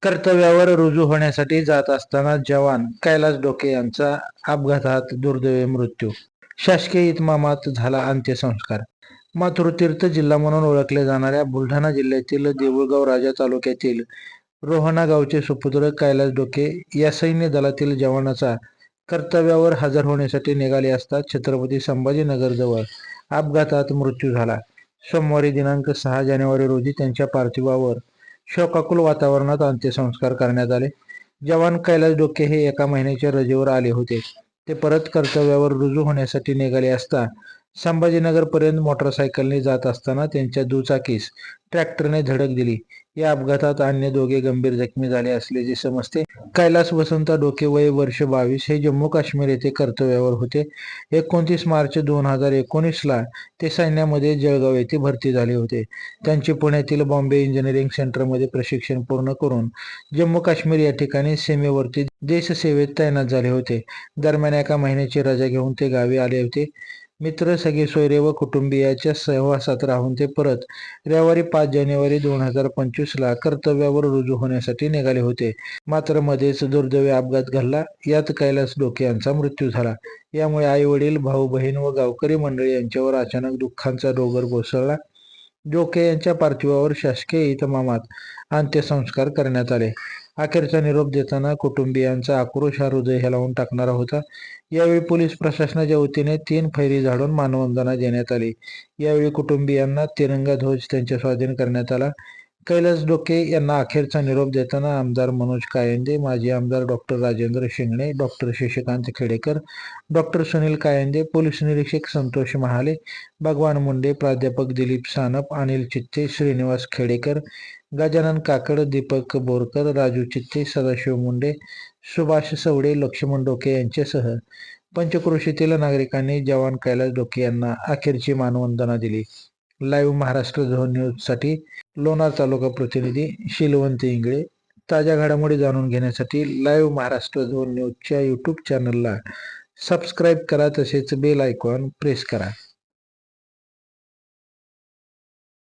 कर्तव्यावर रुजू होण्यासाठी जात असताना जवान कैलास डोके यांचा अपघातात दुर्दैवी मृत्यू. शासकीय इतमामात झाला अंत्यसंस्कार. मातृतीर्थ जिल्हा म्हणून ओळखल्या जाणाऱ्या बुलढाणा जिल्ह्यातील देऊळगाव राजा तालुक्यातील रोहणा गावचे सुपुत्र कैलास डोके या सैन्य दलातील जवानाचा कर्तव्यावर हजर होण्यासाठी निघाले असता छत्रपती संभाजीनगरजवळ अपघातात मृत्यू झाला. सोमवारी दिनांक 6 जानेवारी रोजी त्यांच्या पार्थिवावर शोकाकुल वातावरणात अंत्यसंस्कार करण्यात आले. जवान कैलास डोके हे एका महिन्याच्या रजेवर आले होते. ते परत कर्तव्यावर रुजू होण्यासाठी निघाले असता संभाजीनगरपर्यंत मोटरसायकलने जात असताना त्यांच्या दुचाकीस ट्रॅक्टरने धडक दिली. या अपघातात अन्य दोघे गंभीर जखमी झाले असल्याचे समजते. कैलास वसंत डोके वय वर्ष 22 हे जम्मू काश्मीर येथे कर्तव्यावर होते. 29 मार्च 2019 ला ते सैन्यामध्ये जळगाव येथे भरती झाले होते. त्यांचे पुण्यातील बॉम्बे इंजिनिअरिंग सेंटरमध्ये प्रशिक्षण पूर्ण करून जम्मू काश्मीर या ठिकाणी सीमेवरती देशसेवेत तैनात झाले होते. दरम्यान एका महिन्याची रजा घेऊन ते गावी आले होते. मित्र, सगळे सोयरे व कुटुंबियाच्या सहवासात राहून ते परत रविवारी 5 जानेवारी 2025 ला कर्तव्यावर रुजू होण्यासाठी निघाले होते. मात्र मध्येच दुर्दैवी अपघात घडला. यात कैलास डोके यांचा मृत्यू झाला. यामुळे आई वडील, भाऊ बहीण व गावकरी मंडळी यांच्यावर अचानक दुःखाचा डोंगर कोसळला. डोके यांच्या पार्थिवावर शासकीय इतमामात अंत्यसंस्कार करण्यात आले. अखेरचा निरोप देताना कुटुंबियांचा आक्रोश हा हृदय हेलावून टाकणारा होता. यावेळी पोलीस प्रशासनाच्या वतीने 3 फैरी झाडून मानवंदना देण्यात आली. यावेळी कुटुंबियांना तिरंगा ध्वज त्यांच्या स्वाधीन करण्यात आला. कैलास डोके यांना अखेरचा निरोप देताना आमदार मनोज कायंदे, माजी आमदार doctor Rajendra Shingane, doctor Shashikant Khedekar, doctor Sunil Kayande, police निरीक्षक संतोष महाले, भगवान मुंडे, प्राध्यापक दिलीप सानप, अनिल चित्ते, श्रीनिवास खेडेकर, गजानन काकड, दीपक बोरकर, राजू चित्ते, सदाशिव मुंडे, सुभाष सवडे, लक्ष्मण डोके यांच्यासह पंचक्रोशीतील नागरिकांनी जवान कैलास डोके यांना अखेरची मानवंदना दिली. लाईव्ह महाराष्ट्र झोन न्यूजसाठी लोणार तालुका प्रतिनिधी शीलवंत इंगळे. ताज्या घडामोडी जाणून घेण्यासाठी लाईव्ह महाराष्ट्र झोन न्यूजच्या यूट्यूब चॅनलला सबस्क्राईब करा, तसेच बेल आयकॉन प्रेस करा.